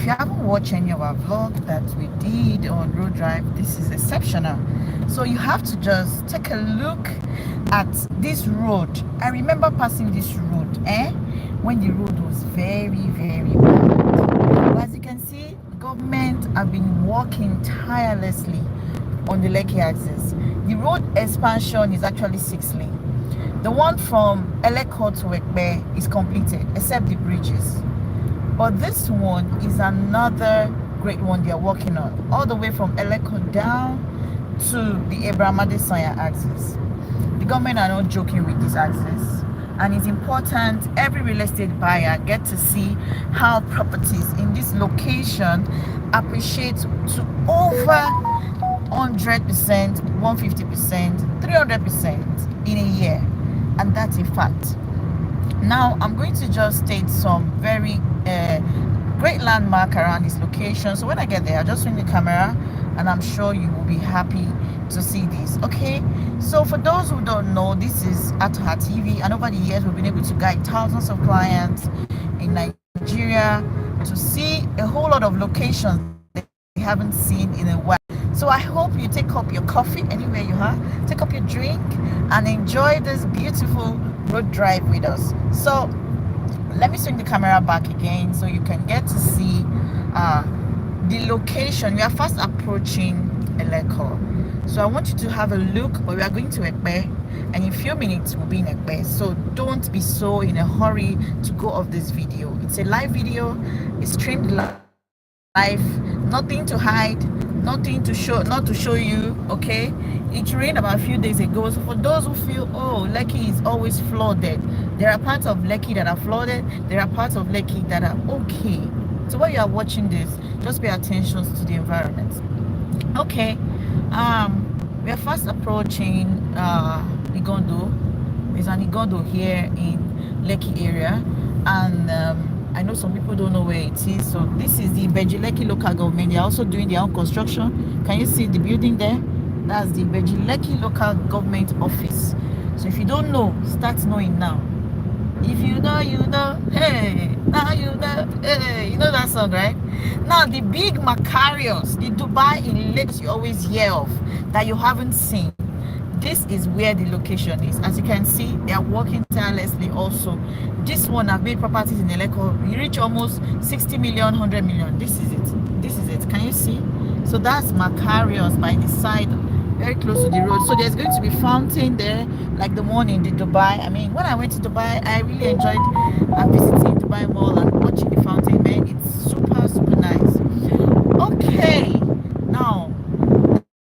you haven't watched any of our vlogs that we did on road drive, this is exceptional. So you have to just take a look at this road. I remember passing this road when the road was very, very bad. But as you can see, government have been working tirelessly on the Likee axis. The road expansion is actually 6 lane. The one from Eleko to Ekpe is completed, except the bridges. But this one is another great one they are working on, all the way from Eleko down to the Abraham Adesanya axis. The government are not joking with this axis, and it's important every real estate buyer get to see how properties in this location appreciate to over 100%, 150%, 300% in a year, and that's a fact. Now I'm going to just state some very great landmark around this location. So when I get there, I'll just swing the camera, and I'm sure you will be happy to see this. Okay, so for those who don't know, this is hthannepearlltd, and over the years we've been able to guide thousands of clients in Nigeria to see a whole lot of locations they haven't seen in a while. So I hope you take up your coffee anywhere you are, take up your drink, and enjoy this beautiful road drive with us. So let me swing the camera back again so you can get to see the location. We are fast approaching Eleko, so I want you to have a look. But we are going to Ekpe, and in a few minutes we'll be in Ekpe, so don't be so in a hurry to go off this video. It's a live video, it's streamed live, nothing to hide, nothing to show, not to show you. Okay, it rained about a few days ago, so for those who feel, oh, Likee is always flooded, there are parts of Likee that are flooded, there are parts of Likee that are okay. So while you are watching this, just pay attention to the environment. Okay, we are fast approaching Igondo. There's an Igondo here in Likee area, and I know some people don't know where it is. So this is the Likee local government. They're also doing their own construction. Can you see the building there? That's the Likee local government office. So if you don't know, start knowing now. If you know, you know. Hey, now you know. Hey, you know that song, right? Now the big Macarius, the Dubai in Lagos you always hear of that you haven't seen, this is where the location is. As you can see, they are working tirelessly. Also, this one have made properties in Eleko. You reach almost 60 million, 100 million. This is it. This is it. Can you see? So that's Macarius by the side, very close to the road. So there's going to be fountain there, like the one in the Dubai. I mean, when I went to Dubai, I really enjoyed visiting Dubai Mall and watching the fountain. Man, it's super, super nice. Okay, now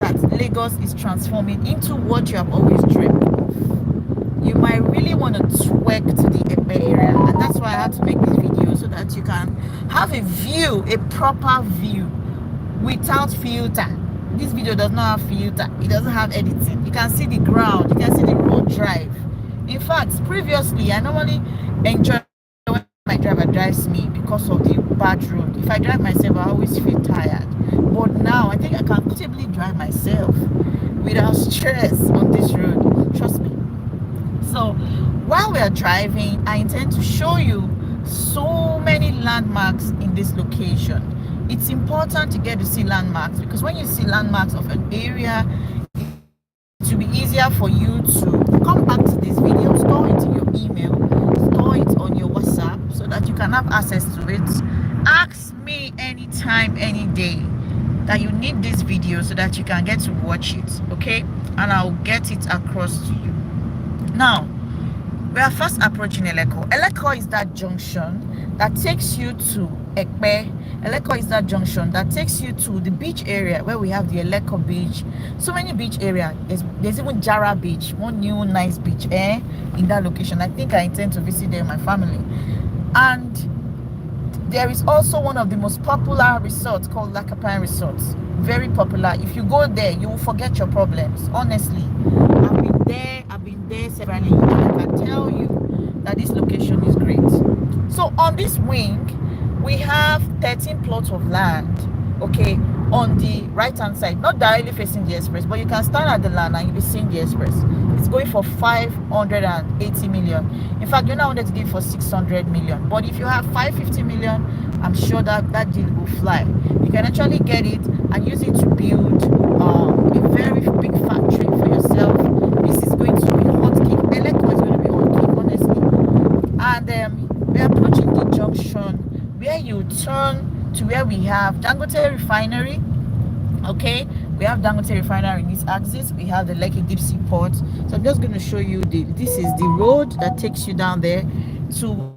that Lagos is transforming into what you have always dreamed of, you might really want to twerk to the Ekpe area, and that's why I had to make this video, so that you can have a view, a proper view, without filter. This video does not have filter, it doesn't have editing. You can see the ground, you can see the road drive. In fact, previously I normally enjoy when my driver drives me because of the bad road. If I drive myself, I always feel tired. But now I think I can comfortably drive myself without stress on this road. Trust me. So while we are driving, I intend to show you so many landmarks in this location. It's important to get to see landmarks, because when you see landmarks of an area, it will be easier for you to come back to this video, store it in your email, store it on your WhatsApp, so that you can have access to it. Ask me anytime, any day that you need this video, so that you can get to watch it, okay? And I'll get it across to you. Now, we are fast approaching Eleko. Eleko is that junction that takes you to Ekpe. Eleko is that junction that takes you to the beach area where we have the Eleko beach. So many beach areas. There's even Jara beach, one new nice beach in that location. I think I intend to visit there with my family. And there is also one of the most popular resorts called Likee Resorts. Very popular. If you go there, you will forget your problems. Honestly, I've been there severally, and I can tell you that this location is great. So on this wing, we have 13 plots of land, okay, on the right hand side, not directly facing the express, but you can stand at the land and you'll be seeing the express. It's going for 580 million. In fact, you're not wanted to give for 600 million, but if you have 550 million, I'm sure that that deal will fly. You can actually get it and use it to build a very big factory for yourself. This is going to be hot cake. Eleko is going to be hot cake, honestly. And we're approaching the junction where you turn to where we have Dangote refinery. Okay, we have Dangote refinery in this axis. We have the Likee deep sea port. So I'm just going to show you this is the road that takes you down there to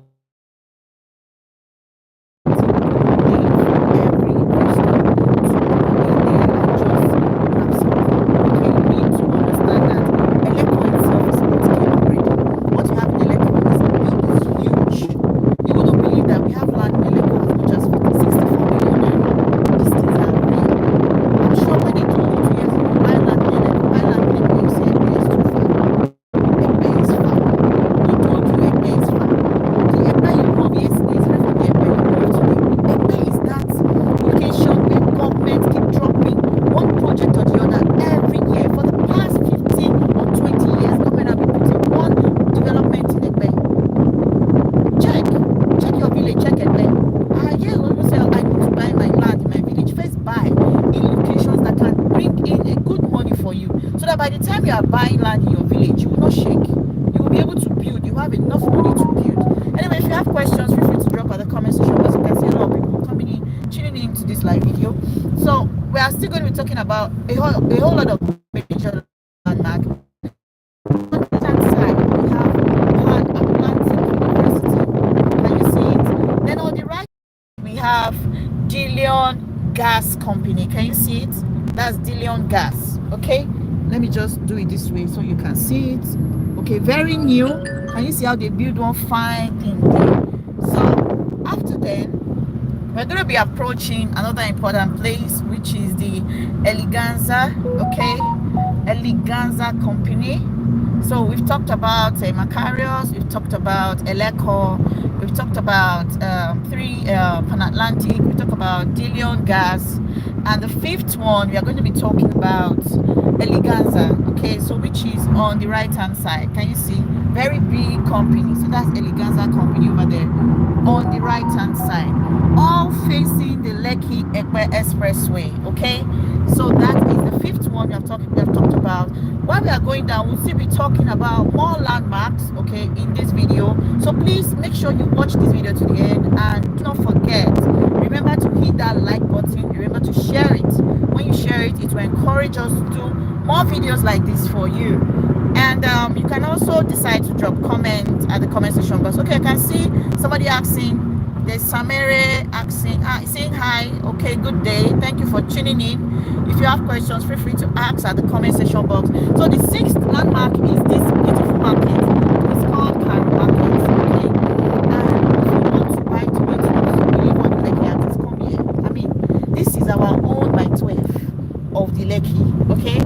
by the time you are buying land in your village, you will not shake. You will be able to build. You have enough money to build. Anyway, if you have questions, feel free to drop at the comment section. As you can see, a lot of people coming in, tuning into this live video. So we are still going to be talking about a whole lot of major landmarks. On the left side, we have University. Can you see it? Then on the right, we have Dillion Gas Company. Can you see it? That's Dillion Gas. Okay. Let me just do it this way so you can see it. Okay, very new. Can you see how they build one fine thing there? So after then, we're going to be approaching another important place, which is the Eleganza. Okay, Eleganza Company. So we've talked about Macarius, we've talked about Eleko, we've talked about Pan Atlantic, we talked about Dillion Gas, and the fifth one we are going to be talking about Eleganza. Okay, so which is on the right hand side. Can you see? Very big company. So that's Eleganza Company over there on the right hand side, all facing the Likee Expressway. Okay, so that is the fifth one we have talked about. While we are going down, we'll still be talking about more landmarks, okay, in this video. So please make sure you watch this video to the end, and do not forget, remember to hit that like button, remember to share it. When you share it, it will encourage us to do more videos like this for you. And you can also decide to drop comments at the comment section box. Okay, I can see somebody asking, there's Samere asking, saying hi. Okay, good day, thank you for tuning in. If you have questions, feel free to ask at the comment section box. So the sixth landmark is this beautiful market. It's called Car Market. Okay, and if you want to buy tomatoes, you live on the Likee artist, come here. I mean, this is our own by 12 of the Likee. Okay,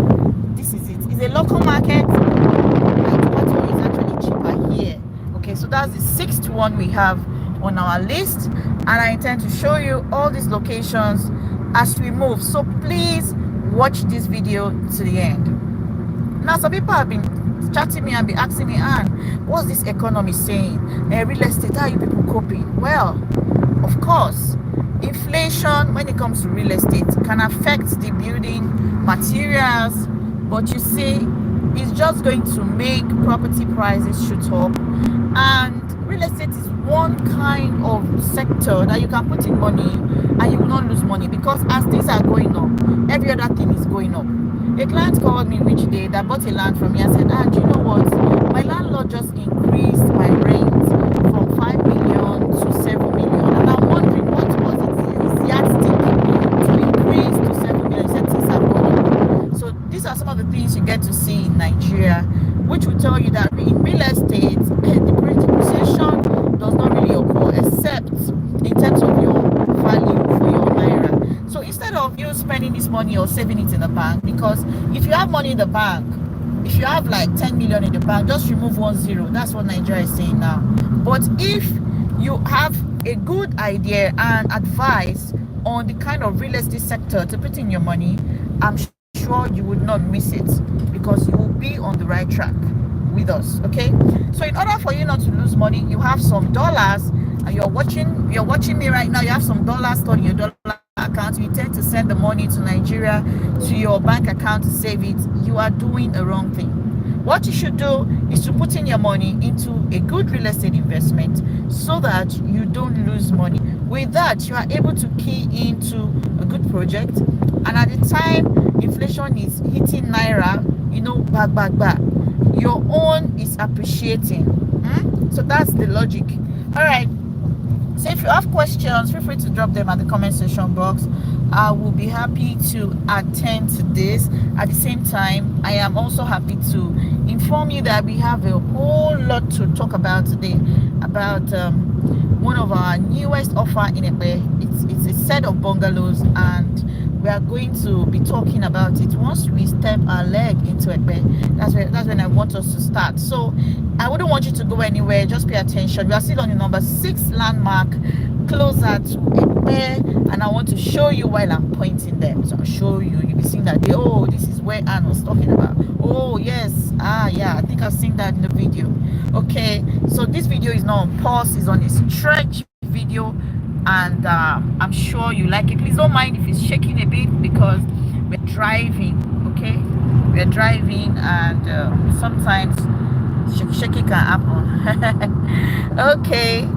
this is it. It's a local market. Tomato is actually cheaper here. Okay, so that's the sixth one we have on our list, and I intend to show you all these locations as we move. So please watch this video to the end. Now, some people have been chatting me and be asking me, Anne, what's this economy saying? Real estate, how are you people coping? Well, of course, inflation when it comes to real estate can affect the building materials, but you see, it's just going to make property prices shoot up. And real estate is one kind of sector that you can put in money and you will not lose money, because as things are going up, every other thing is going up. A client called me which day that bought a land from me and said, do you know what, my landlord just increased my rent from 5 million to 7 million, and I'm wondering what was his yardstick to increase to 7 million. He said things have gone up. So these are some of the things you get to see in Nigeria, which will tell you that in real estate, the depreciation does not really occur except in terms of your value for your naira. So instead of you spending this money or saving it in the bank, because if you have money in the bank, if you have like 10 million in the bank, just remove 1 0. That's what Nigeria is saying now. But if you have a good idea and advice on the kind of real estate sector to put in your money, I'm sure you would not miss it, because you will be on the right track with us. Okay, so in order for you not to lose money, you have some dollars, and you're watching me right now. You have some dollars stored in your dollar account. You intend to send the money to Nigeria, to your bank account to save it. You are doing a wrong thing. What you should do is to put in your money into a good real estate investment so that you don't lose money. With that, you are able to key into a good project, and at the time inflation is hitting naira, back, your own is appreciating. So that's the logic. All right, so if you have questions, feel free to drop them at the comment section box. I will be happy to attend to this. At the same time, I am also happy to inform you that we have a whole lot to talk about today, about one of our newest offer in Ekpe. It's a set of bungalows, and we are going to be talking about it once we step our leg into Ekpe. That's when I want us to start. So I wouldn't want you to go anywhere. Just pay attention. We are still on the number 6 landmark, closer to Ekpe, and I want to show you while I'm pointing them. So I'll show you. You'll be seeing that. Oh, this is where Anne was talking about. Oh yes, yeah, I think I've seen that in the video. Okay, so this video is not on pause, it's on a stretch video, and I'm sure you like it. Please don't mind if it's shaking a bit, because we're driving. Okay, we're driving, and sometimes shaking can happen. Okay,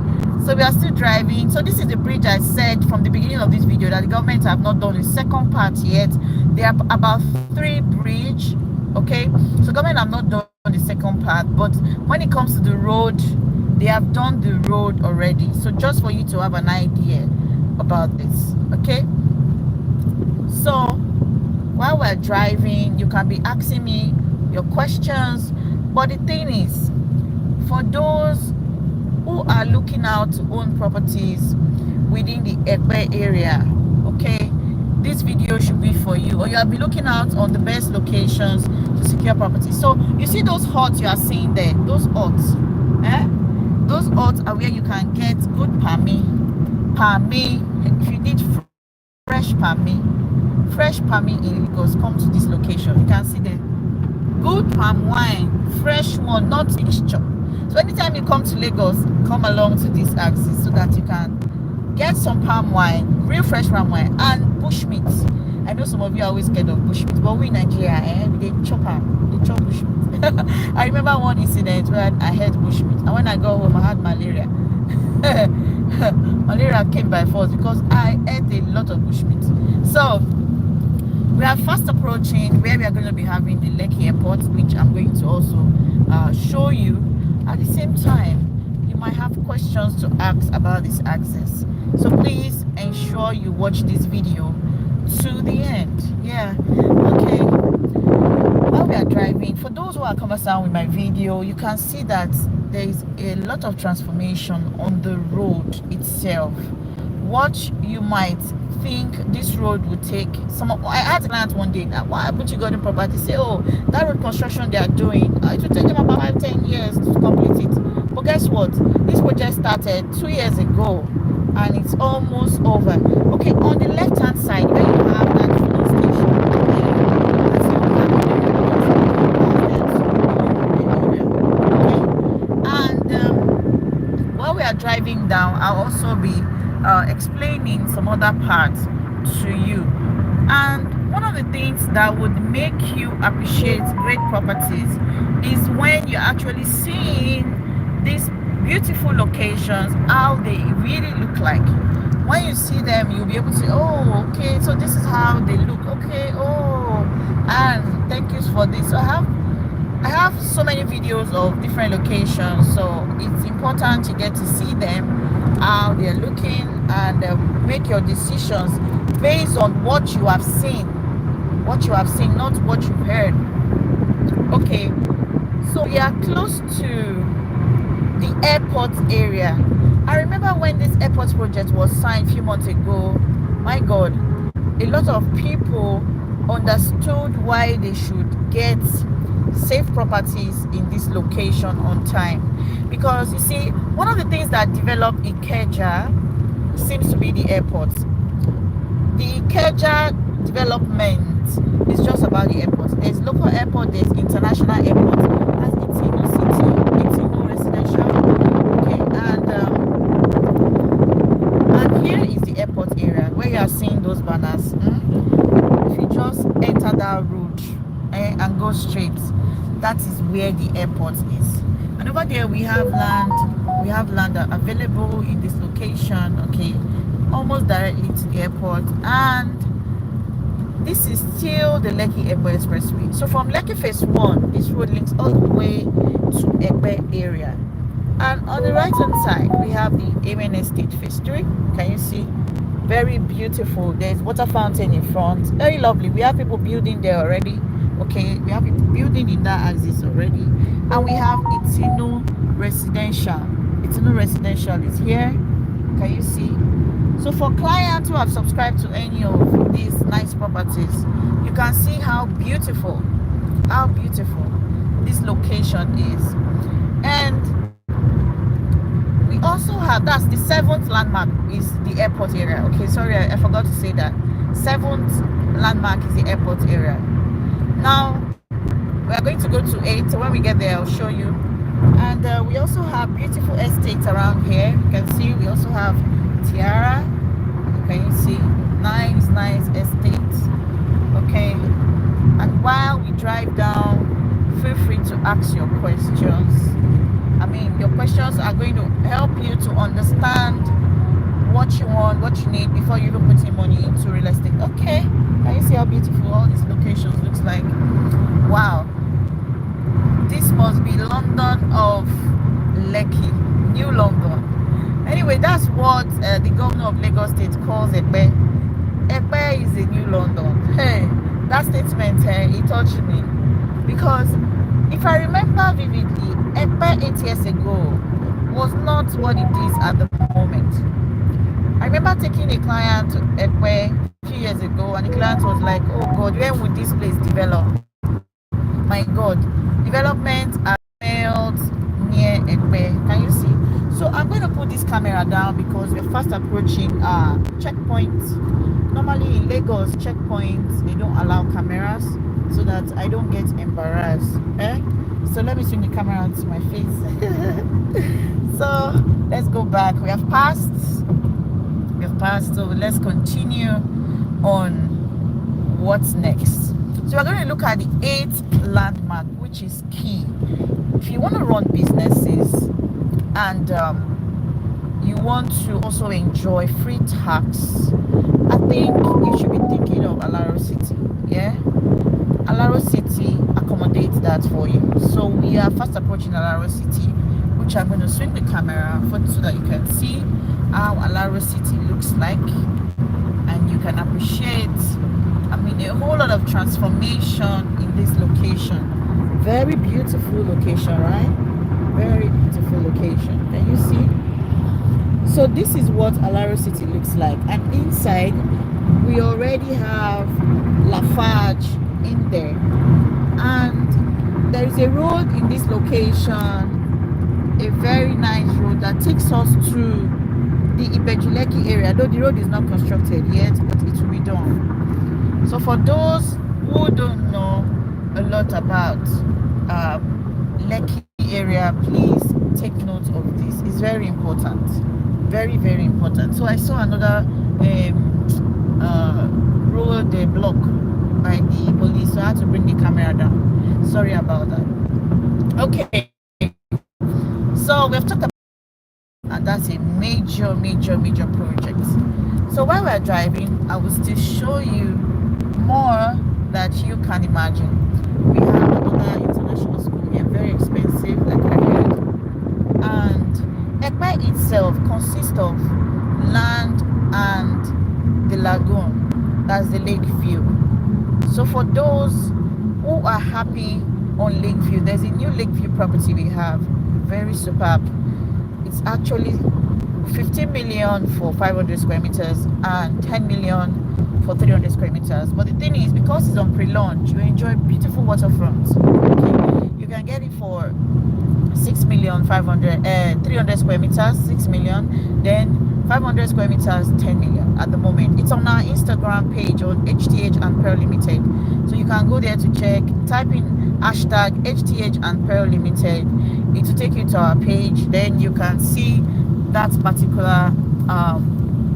so we are still driving. So this is the bridge I said from the beginning of this video that the government have not done the second part yet. There are about 3 bridges. Okay, so government have not done the second part, but when it comes to the road, they have done the road already. So just for you to have an idea about this. Okay, so while we're driving, you can be asking me your questions, but the thing is, for those who are looking out to own properties within the Ekpe area, okay, this video should be for you. Or you'll be looking out on the best locations to secure property. So you see those huts you are seeing there, those huts, those huts are where you can get good palmy. If you need fresh palmy in Lagos, come to this location. You can see the good palm wine, fresh one, not mixture. So anytime you come to Lagos, come along to this axis so that you can get some palm wine, real fresh palm wine, and bushmeat. I know some of you are always scared of bushmeat, but we in Nigeria, we chop bushmeat. I remember one incident where I had bushmeat, and when I got home, I had malaria. Malaria came by force because I ate a lot of bushmeat. So we are fast approaching where we are going to be having the Likee airport, which I'm going to also show you. At the same time, you might have questions to ask about this access, so please ensure you watch this video to the end. Yeah, okay. While we are driving, for those who are conversant with my video, you can see that there is a lot of transformation on the road itself. What you might think this road would take, I asked a client one day, why haven't you got the property? Say, oh, that road construction they are doing, it will take them about 5-10 years to complete it. But guess what? This project started 2 years ago, and it's almost over. Okay, on the left hand side where you have that filling station, and while we are driving down, I'll also be explaining some other parts to you. And one of the things that would make you appreciate great properties is when you're actually seeing these beautiful locations, how they really look like. When you see them, you'll be able to say, oh, okay, so this is how they look. Okay, oh, and thank you for this. So I have so many videos of different locations, so it's important to get to see them, how they're looking, and make your decisions based on what you have seen, not what you've heard. Okay, so we are close to the airport area. I remember when this airport project was signed a few months ago, my God, a lot of people understood why they should get safe properties in this location on time. Because you see, one of the things that developed Ikeja seems to be the airport. The Ikeja development is just about the airport. There's local airport, there's international airport, as Itino City, Itino Residential. Okay, and here is the airport area where you are seeing those banners. If you just enter that road and go straight, that is where the airport is. And over there we have land. We have land available in this location. Okay, almost directly to the airport, and this is still the Likee Airport Expressway. So from Likee Phase 1, this road links all the way to Ekpe area. And on the right hand side, we have the Amen Estate Phase 3. Can you see? Very beautiful. There's water fountain in front. Very lovely. We have people building there already. Okay, we have people building in that axis already. And we have Itino Residential. Itino Residential is here. Can you see? So for clients who have subscribed to any of these nice properties, you can see how beautiful this location is. And we also have, that's the 7th landmark is the airport area. Okay, sorry, I forgot to say that. 7th landmark is the airport area. Now, we are going to go to 8. So when we get there, I'll show you. And we also have beautiful estates around here. You can see we also have Tiara. Can you see? Nice estates. Okay. And while we drive down, feel free to ask your questions. I mean, your questions are going to help you to understand what you want, what you need before you even put in money into real estate. Okay. Can you see how beautiful all these locations looks like? Wow. This must be London of Likee, New London. Anyway, that's what the governor of Lagos State calls Ekpe. Ekpe is a new London. Hey, that statement, it touched me. Because if I remember vividly, Ekpe 8 years ago was not what it is at the moment. I remember taking a client to Ekpe a few years ago, and the client was like, oh God, when would this place develop? My God, development are built near Ekpe. Can you see? So I'm going to put this camera down because we're fast approaching checkpoints. Normally in Lagos, checkpoints, they don't allow cameras so that I don't get embarrassed. So let me swing the camera onto my face. So let's go back. We have passed, so let's continue on what's next. So we're going to look at the 8th landmark, which is key. If you want to run businesses and you want to also enjoy free tax, I think you should be thinking of Alaro City. Yeah, Alaro City accommodates that for you. So we are fast approaching Alaro City, which I'm going to swing the camera for so that you can see how Alaro City looks like, and you can appreciate, I mean, a whole lot of transformation in this location. Very beautiful location, right? Very beautiful location. Can you see? So this is what Alaro City looks like, and inside we already have Lafarge in there, and there is a road in this location, a very nice road that takes us to the Ibejuleki area, though the road is not constructed yet, but it will be done. So for those who don't know a lot about Likee area, please take note of this. It's very important, very important. So I saw another road block by the police, so I had to bring the camera down. Sorry about that. Okay, so we've talked about, and that's a major project. So while we're driving, I will still show you more that you can imagine. We have another international school here, very expensive, like I heard. And Ekpe itself consists of land and the lagoon, that's the lake view. So for those who are happy on lake view, there's a new lake view property we have, very superb. It's actually 15 million for 500 square meters and 10 million for 300 square meters. But the thing is, because it's on pre-launch, you enjoy beautiful waterfronts. Okay? You can get it for 300 square meters, 6 million. Then 500 square meters, 10 million at the moment. It's on our Instagram page on HTH and Pearl Limited. So you can go there to check, type in hashtag HTH and Pearl Limited. It will take you to our page. Then you can see that particular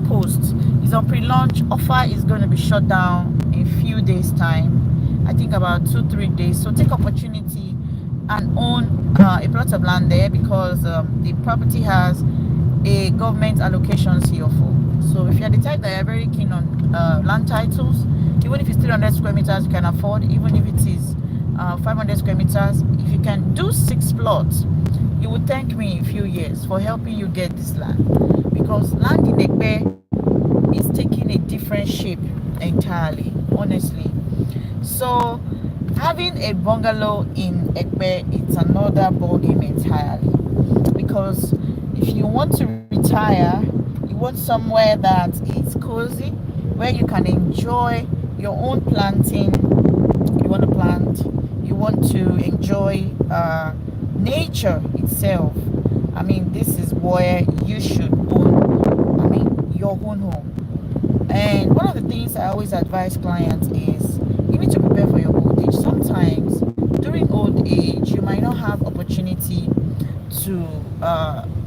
post. It's on pre-launch. Offer is going to be shut down in a few days time. I think about 2-3 days. So take opportunity and own a plot of land there, because the property has a government allocation CFO. So if you're the type that are very keen on land titles, even if it's 300 square meters, you can afford. Even if it is 500 square meters, if you can do 6 plots, you will thank me in a few years for helping you get this land, because land in Ekpe is taking a different shape entirely, honestly. So having a bungalow in Ekpe, it's another ball game entirely, because if you want to retire, you want somewhere that is cozy, where you can enjoy your own planting. You want to plant, you want to enjoy nature itself. I mean, this is where you should own, I mean, your own home. And one of the things I always advise clients is you need to prepare for your old age. Sometimes during old age, you might not have opportunity to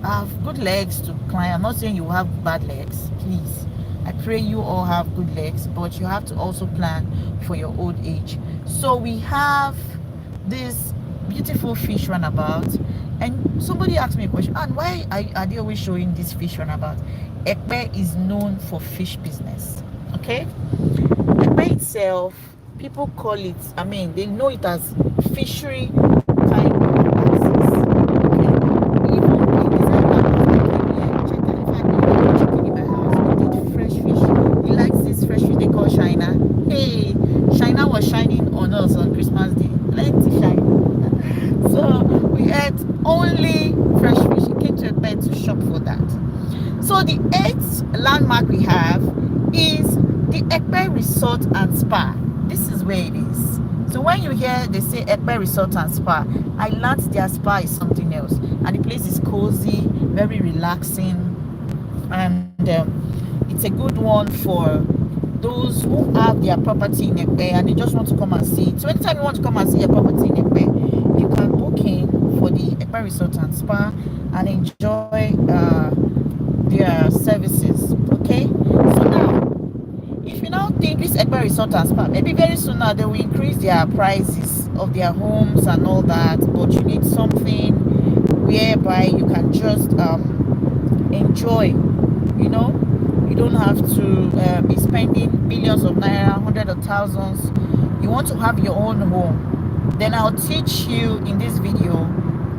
have good legs to climb. I'm not saying you have bad legs, please. I pray you all have good legs, but you have to also plan for your old age. So we have this beautiful fish runabout, and somebody asked me a question, and why are they always showing this fish runabout? Ekpe is known for fish business. Okay, Ekpe itself, people call it, I mean, they know it as fishery kind of access. Okay, even in December, chicken in my house, we did fresh fish. He likes this fresh fish they call China. Hey, China was shining on us on Christmas Day. Plenty shine. So we ate only fresh fish. He came to a bed to shop for that. So the 8th landmark we have is the Ekpe Resort and Spa. This is where it is. So when you hear they say Ekpe Resort and Spa, I learned their spa is something else. And the place is cozy, very relaxing. And it's a good one for those who have their property in Ekpe and they just want to come and see it. So anytime you want to come and see your property in Ekpe, you can book in for the Ekpe Resort and Spa and enjoy their services. Okay, so now if you now think this Ekpe Resort and Spa, maybe very soon now they will increase their prices of their homes and all that, but you need something whereby you can just enjoy, you know. You don't have to be spending millions of naira, hundreds of thousands. You want to have your own home, then I'll teach you in this video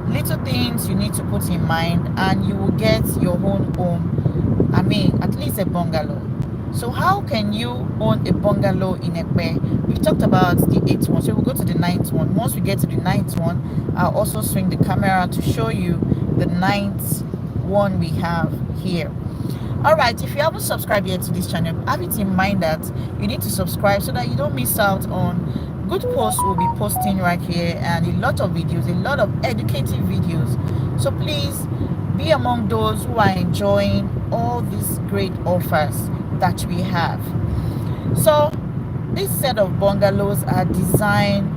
little things you need to put in mind, and you will get your own home. I mean, at least a bungalow. So how can you own a bungalow in Ekpe? We've talked about the 8th one, so we'll go to the 9th one. Once we get to the 9th one, I'll also swing the camera to show you the 9th one we have here. All right, if you haven't subscribed yet to this channel, have it in mind that you need to subscribe so that you don't miss out on good posts we'll be posting right here, and a lot of videos, a lot of educative videos. So please be among those who are enjoying all these great offers that we have. So this set of bungalows are designed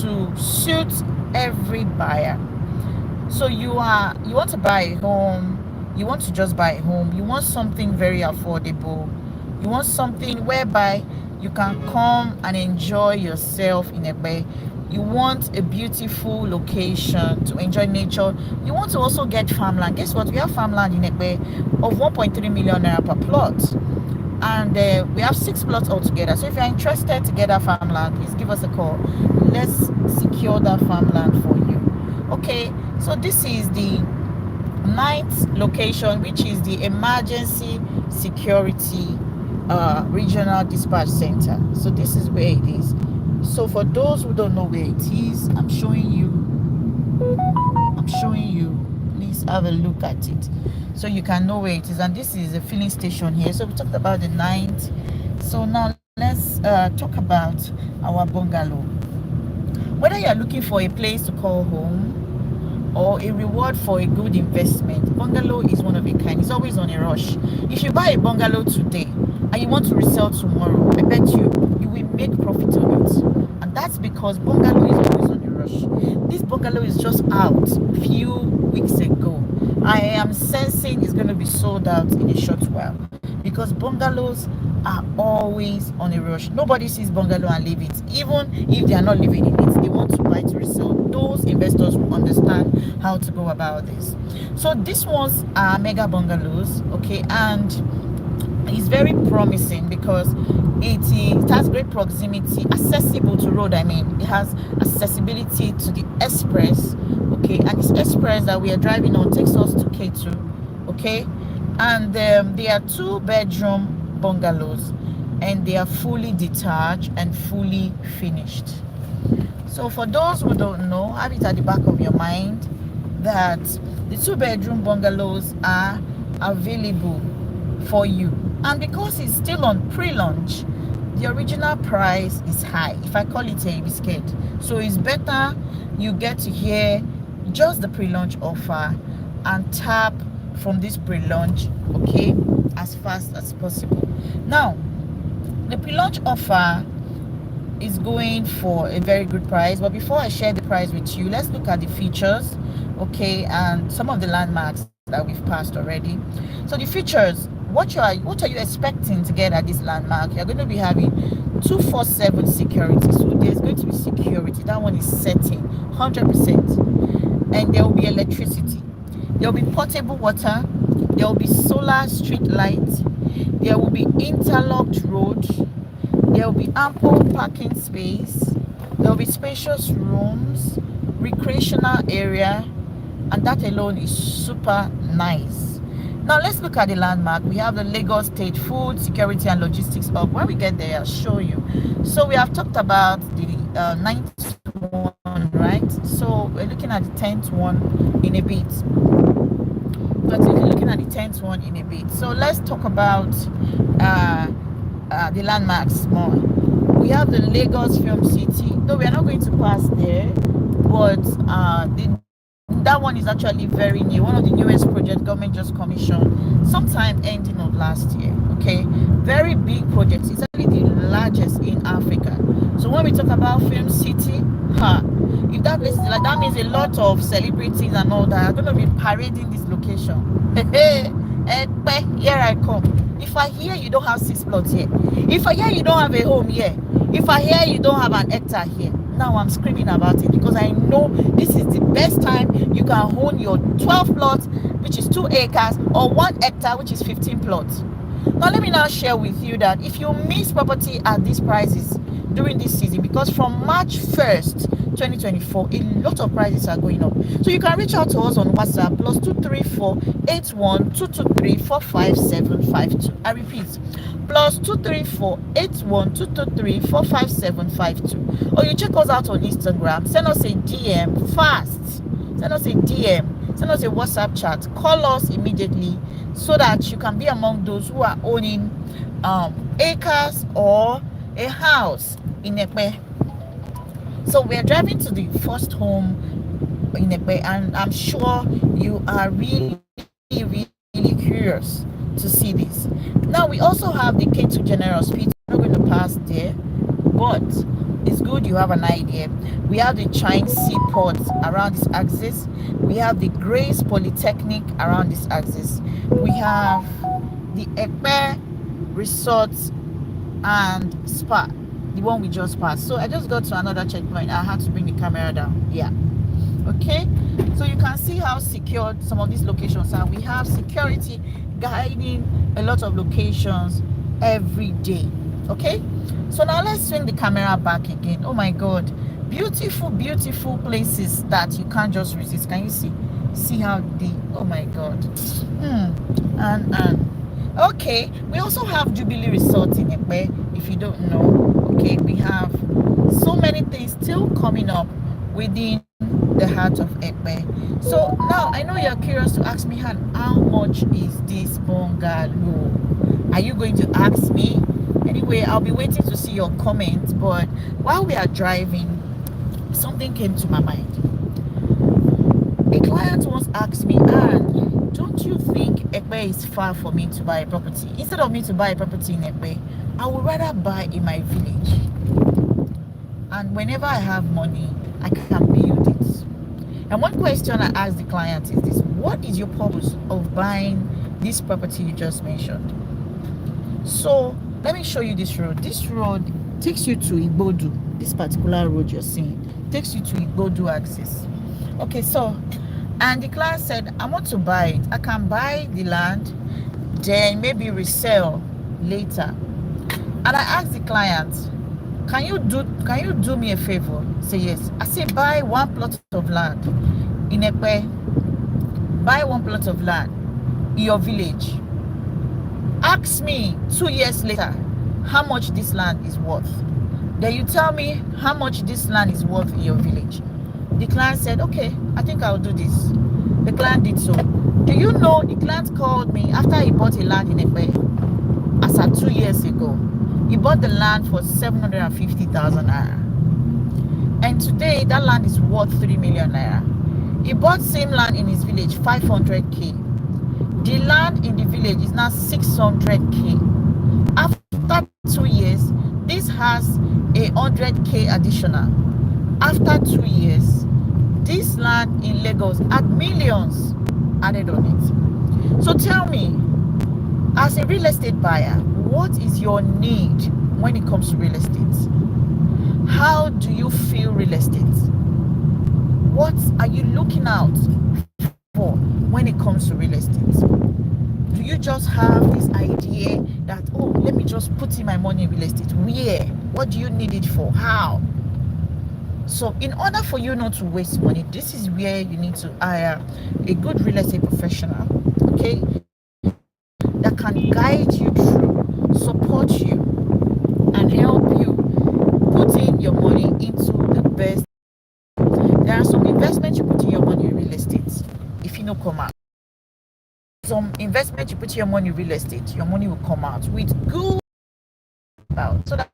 to suit every buyer. So you want to buy a home, you want to just buy a home, you want something very affordable, you want something whereby you can come and enjoy yourself in Ekpe. You want a beautiful location to enjoy nature. You want to also get farmland. Guess what? We have farmland in Ekpe of 1.3 million naira per plot, and we have 6 plots altogether. So if you're interested to get that farmland, please give us a call. Let's secure that farmland for you. Okay, so this is the 9th location, which is the emergency security regional dispatch center. So this is where it is. So for those who don't know where it is, I'm showing you. Please have a look at it so you can know where it is. And this is a filling station here. So we talked about the 9th. So now let's talk about our bungalow. Whether you're looking for a place to call home, or a reward for a good investment, bungalow is one of a kind. It's always on a rush. If you buy a bungalow today and you want to resell tomorrow, I bet you will make profit on it. And that's because bungalow is always on a rush. This bungalow is just out few weeks ago. I am sensing it's going to be sold out in a short while, because bungalows are always on a rush. Nobody sees bungalow and leave it. Even if they are not living in it, they want to buy to resell. Those investors will understand how to go about this. So these ones are mega bungalows, okay, and it's very promising because it has great proximity, accessible to road. I mean, it has accessibility to the express, okay, and this express that we are driving on takes us to ketu, okay, and they are 2-bedroom bungalows, and they are fully detached and fully finished. So for those who don't know, have it at the back of your mind that the 2-bedroom bungalows are available for you, and because it's still on pre-launch, the original price is high. If I call it a biscuit, so it's better you get to hear just the pre-launch offer and tap from this pre-launch, okay, as fast as possible. Now the pre-launch offer is going for a very good price, but before I share the price with you, let's look at the features, okay, and some of the landmarks that we've passed already. So the features, what are you expecting to get at this landmark? You're going to be having 247 security, so there's going to be security. That one is setting 100%, and there will be electricity, there will be potable water, there will be solar street lights, there will be interlocked road, there will be ample parking space, there will be spacious rooms, recreational area, and that alone is super nice. Now let's look at the landmark. We have the Lagos State Food Security and Logistics Hub. When we get there, I'll show you. So we have talked about the 9th one, right? So we're looking at the 10th one in a bit. We're looking at the 10th one in a bit. So let's talk about the landmarks more. We have the Lagos Film City. Though we are not going to pass there, but that one is actually very new, one of the newest projects government just commissioned sometime ending of last year, okay, very big project. It's actually the largest in Africa. So when we talk about Film City, if that place is like, that means a lot of celebrities and all that are going to be parading this location. Here I come. If I hear you don't have 6 plots here, if I hear you don't have a home here, if I hear you don't have an hectare here, now I'm screaming about it, because I know this is the best time you can own your 12 plots, which is 2 acres, or 1 hectare, which is 15 plots. Now let me now share with you that if you miss property at these prices during this season, because from March 1st 2024 a lot of prices are going up, so you can reach out to us on WhatsApp +234 81 223 45752. I repeat, +234 81 223 45752. Or you check us out on Instagram, send us a DM fast, send us a DM, send us a WhatsApp chat, call us immediately, so that you can be among those who are owning acres or a house in Ekpe. So we are driving to the first home in Ekpe, and I'm sure you are really curious to see this. Now we also have the Ketu General Hospital. I'm not going to pass there, but it's good you have an idea. We have the Chine Seaport around this axis. We have the Grace Polytechnic around this axis. We have the Ekpe Resorts and Spa, the one we just passed. So I just got to another checkpoint. I had to bring the camera down. Yeah. Okay. So you can see how secured some of these locations are. We have security guiding a lot of locations every day. Okay. So now let's swing the camera back again. Oh my God. Beautiful, beautiful places that you can't just resist. Can you see how the, oh my God. And okay, we also have Jubilee Resort in Ekpe, if you don't know. Okay, we have so many things still coming up within the heart of Ekpe. So now I know you're curious to ask me, Han, how much is this bungalow? Are you going to ask me? Anyway, I'll be waiting to see your comments, but while we are driving, something came to my mind. A client once asked me, and don't you think Ekpe is far for me to buy a property? Instead of me to buy a property in Ekpe, I would rather buy in my village. And whenever I have money, I can build it. And one question I asked the client is this: what is your purpose of buying this property you just mentioned? So let me show you this road. This road takes you to Igbodu. This particular road you're seeing takes you to Igbodu axis. Okay, so, and the client said, I want to buy it. I can buy the land, then maybe resell later. And I asked the client, can you do me a favor? Say yes. I say, buy one plot of land in Ekpe. Buy one plot of land in your village. Ask me 2 years later how much this land is worth. Then you tell me how much this land is worth in your village. The client said, okay, I think I'll do this. The client did so. Do you know the client called me after he bought a land in Ekpe as at 2 years ago? He bought the land for 750,000 naira. And today that land is worth 3 million naira. He bought same land in his village, 500k. The land in the village is now 600k. After 2 years, this has a 100k additional. After 2 years, this land in Lagos had millions added on it. So tell me, as a real estate buyer, what is your need when it comes to real estate? How do you feel real estate? What are you looking out for when it comes to real estate? Do you just have this idea that, oh, let me just put in my money in real estate? Where? What do you need it for? How? So in order for you not to waste money, this is where you need to hire a good real estate professional, okay, that can guide you through, support you, and help you put in your money into the best. There are some investments you put in your money in real estate, if you know come out. Some investment you put your money in real estate, your money will come out with good about, so that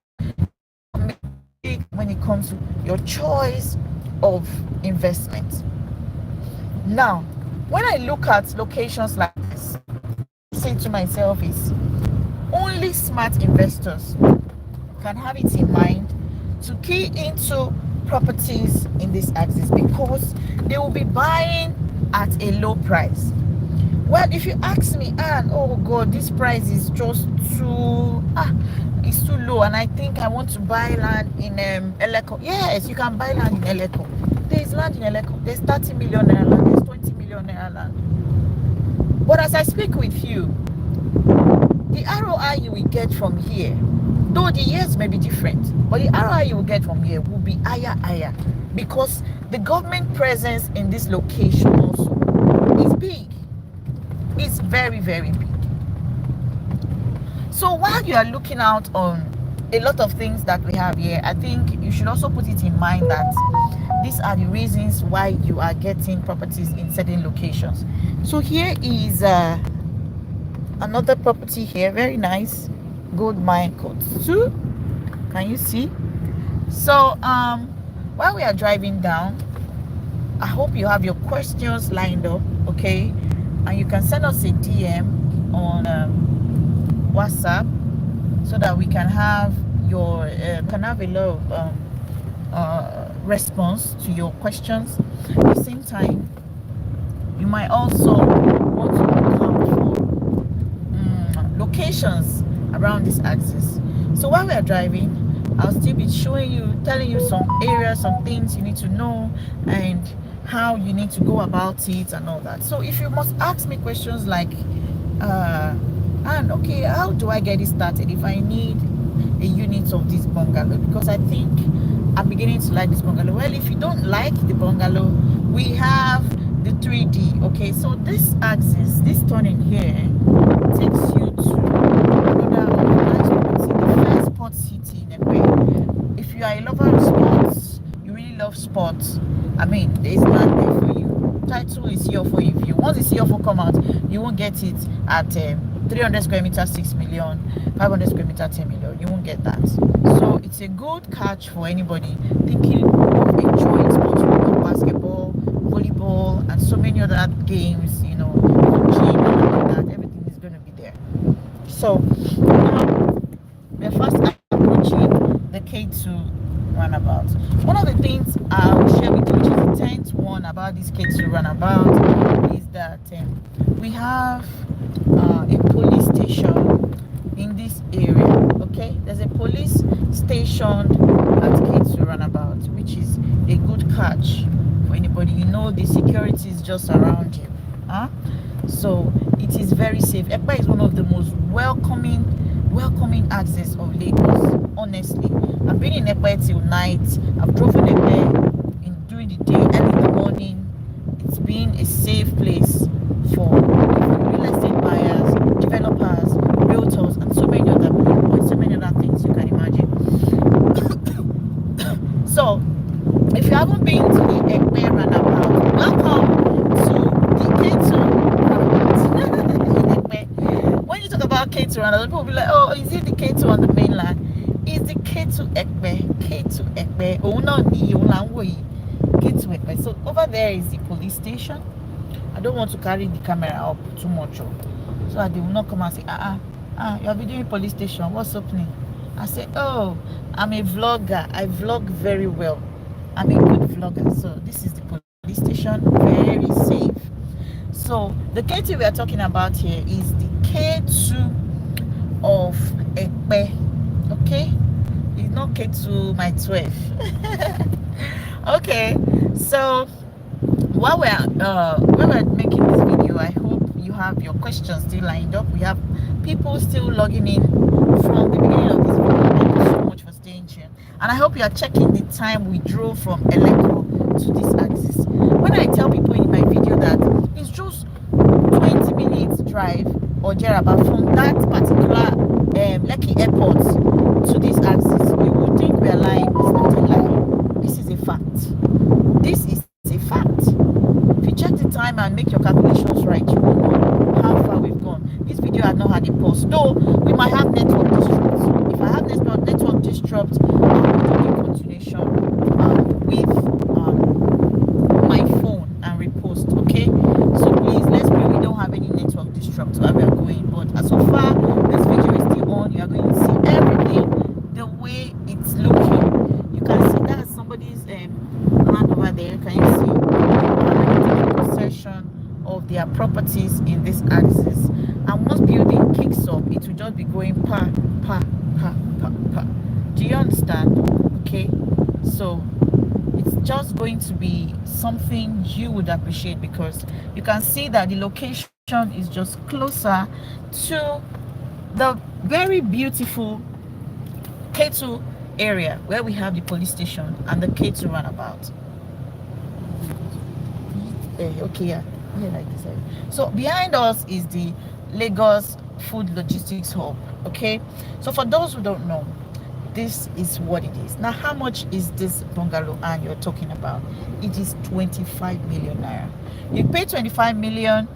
when it comes to your choice of investment. Now, when I look at locations like this, I say to myself is only smart investors can have it in mind to key into properties in this axis, because they will be buying at a low price. Well, if you ask me, and oh God, this price is just too it's too low, and I think I want to buy land in Eleko. Yes, you can buy land in Eleko. There is land in Eleko. There's 30 million naira land. There's 20 million naira land. But as I speak with you, the ROI you will get from here, though the years may be different, but the ROI you will get from here will be higher, because the government presence in this location also is big. It's very, very big. So while you are looking out on a lot of things that we have here, I think you should also put it in mind that these are the reasons why you are getting properties in certain locations. So here is another property here, very nice, gold mine code 2. Can you see? So while we are driving down, I hope you have your questions lined up, okay? And you can send us a DM on WhatsApp, so that we can have your can have a lot of response to your questions. At the same time, you might also want to look out for locations around this axis. So while we are driving, I'll still be showing you, telling you some areas, some things you need to know, and how you need to go about it and all that. So if you must ask me questions like and okay, how do I get it started if I need a unit of this bungalow, because I think I'm beginning to like this bungalow. Well, if you don't like the bungalow, we have the 3D. Okay, so this axis, this turning here, takes you to the first sport city in a way. If you are a lover of sports, you really love sports, I mean, there's land there for you. Title is here for you. Once the CFO come out, you won't get it at 300 square meters 6 million, 500 square meters 10 million. You won't get that. So it's a good catch for anybody thinking of enjoying sports, basketball, volleyball, and so many other games, you know, gym and all of that. Everything is going to be there. So now we're first approaching the K2 runabout. One of the things I will share with you, which is the 10th one about this K2 runabout, is that we have a police station in this area. Okay, there's a police station at K2 runabout, which is a good catch for anybody. You know, the security is just around you. So it is very safe. Ekpe is one of the most welcoming access of Lagos. Honestly, I've been in Ekpe till night. I've driven Ekpe during the day, early in the morning. It's been a safe place for real estate buyers, developers, realtors, and so many other people, and so many other things you can imagine. So, if you haven't been to the Ekpe runabout, welcome to the K2 runabout. When you talk about K2 runabout, people will be like, oh, is it the K2 on the mainland? It's the K2 Ekpe. K2 Ekpe. K2 Ekpe. So, over there is the police station. I don't want to carry the camera up too much, so that they will not come and say, you're videoing police station, what's happening? I say, oh, I'm a vlogger. I vlog very well. I'm a good vlogger. So this is the police station, very safe. So the K2 we are talking about here is the K2 of Ekpe. Okay, it's not K2 my 12. Okay, so while we're making this video, I hope you have your questions still lined up. We have people still logging in from the beginning of this video. Thank you so much for staying tuned, and I hope you are checking the time we drove from Eleko to this axis. When I tell people in my video that it's just 20 minutes drive or thereabout from that particular Likee airport to this axis, you would think we are lying. It's not a lie. This is a fact. This is a fact. If you check the time and make your calculations right, you will know how far we've gone. This video had not had a pause, though we might have network disrupts. If I have network disrupts, I will do the continuation with my phone and repost. Okay, so please, let's pray we don't have any network disrupts where we are going. But as so far, this video is still on. You are going to see everything the way it's looking. You can see that somebody's land over there. Can you see? Possession of their properties in this axis, and once building kicks up, it will just be going pa. Do you understand? Okay, so it's just going to be something you would appreciate, because you can see that the location is just closer to the very beautiful K2 area where we have the police station and the K2 runabout. Okay, yeah, like this. So behind us is the Lagos Food Logistics Hub. Okay, so for those who don't know, this is what it is. Now, how much is this bungalow and you're talking about? It is 25 million naira. You pay 25 million,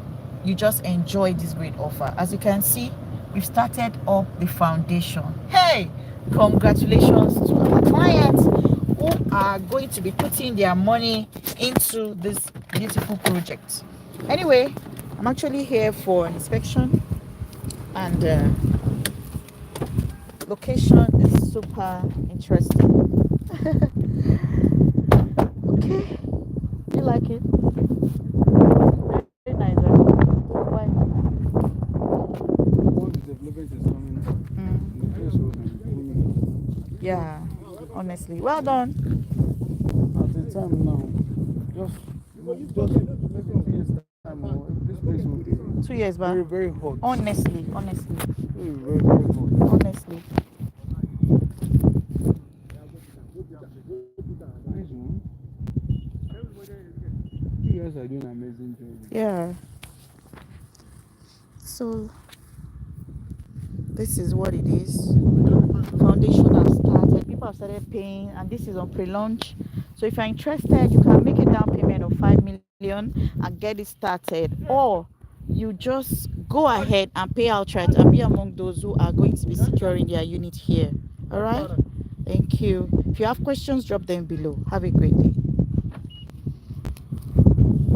you just enjoy this great offer. As you can see, we've started up the foundation. Hey, congratulations to our clients who are going to be putting their money into this beautiful project. Anyway, I'm actually here for inspection, and location is super interesting. Okay, you like it? Very nice, right? Why? Yeah, honestly, well done. At the time now, just this place will be 2 years back. very, very hot. Honestly. Very, very, very hot. Honestly. You guys are doing an amazing job. Yeah. So this is what it is. Foundation has started. People have started paying, and this is on pre-launch. So if you're interested, you can make a down payment of 5 million and get it started, or you just go ahead and pay outright and be among those who are going to be securing their unit here. All right, thank you. If you have questions, drop them below. Have a great day.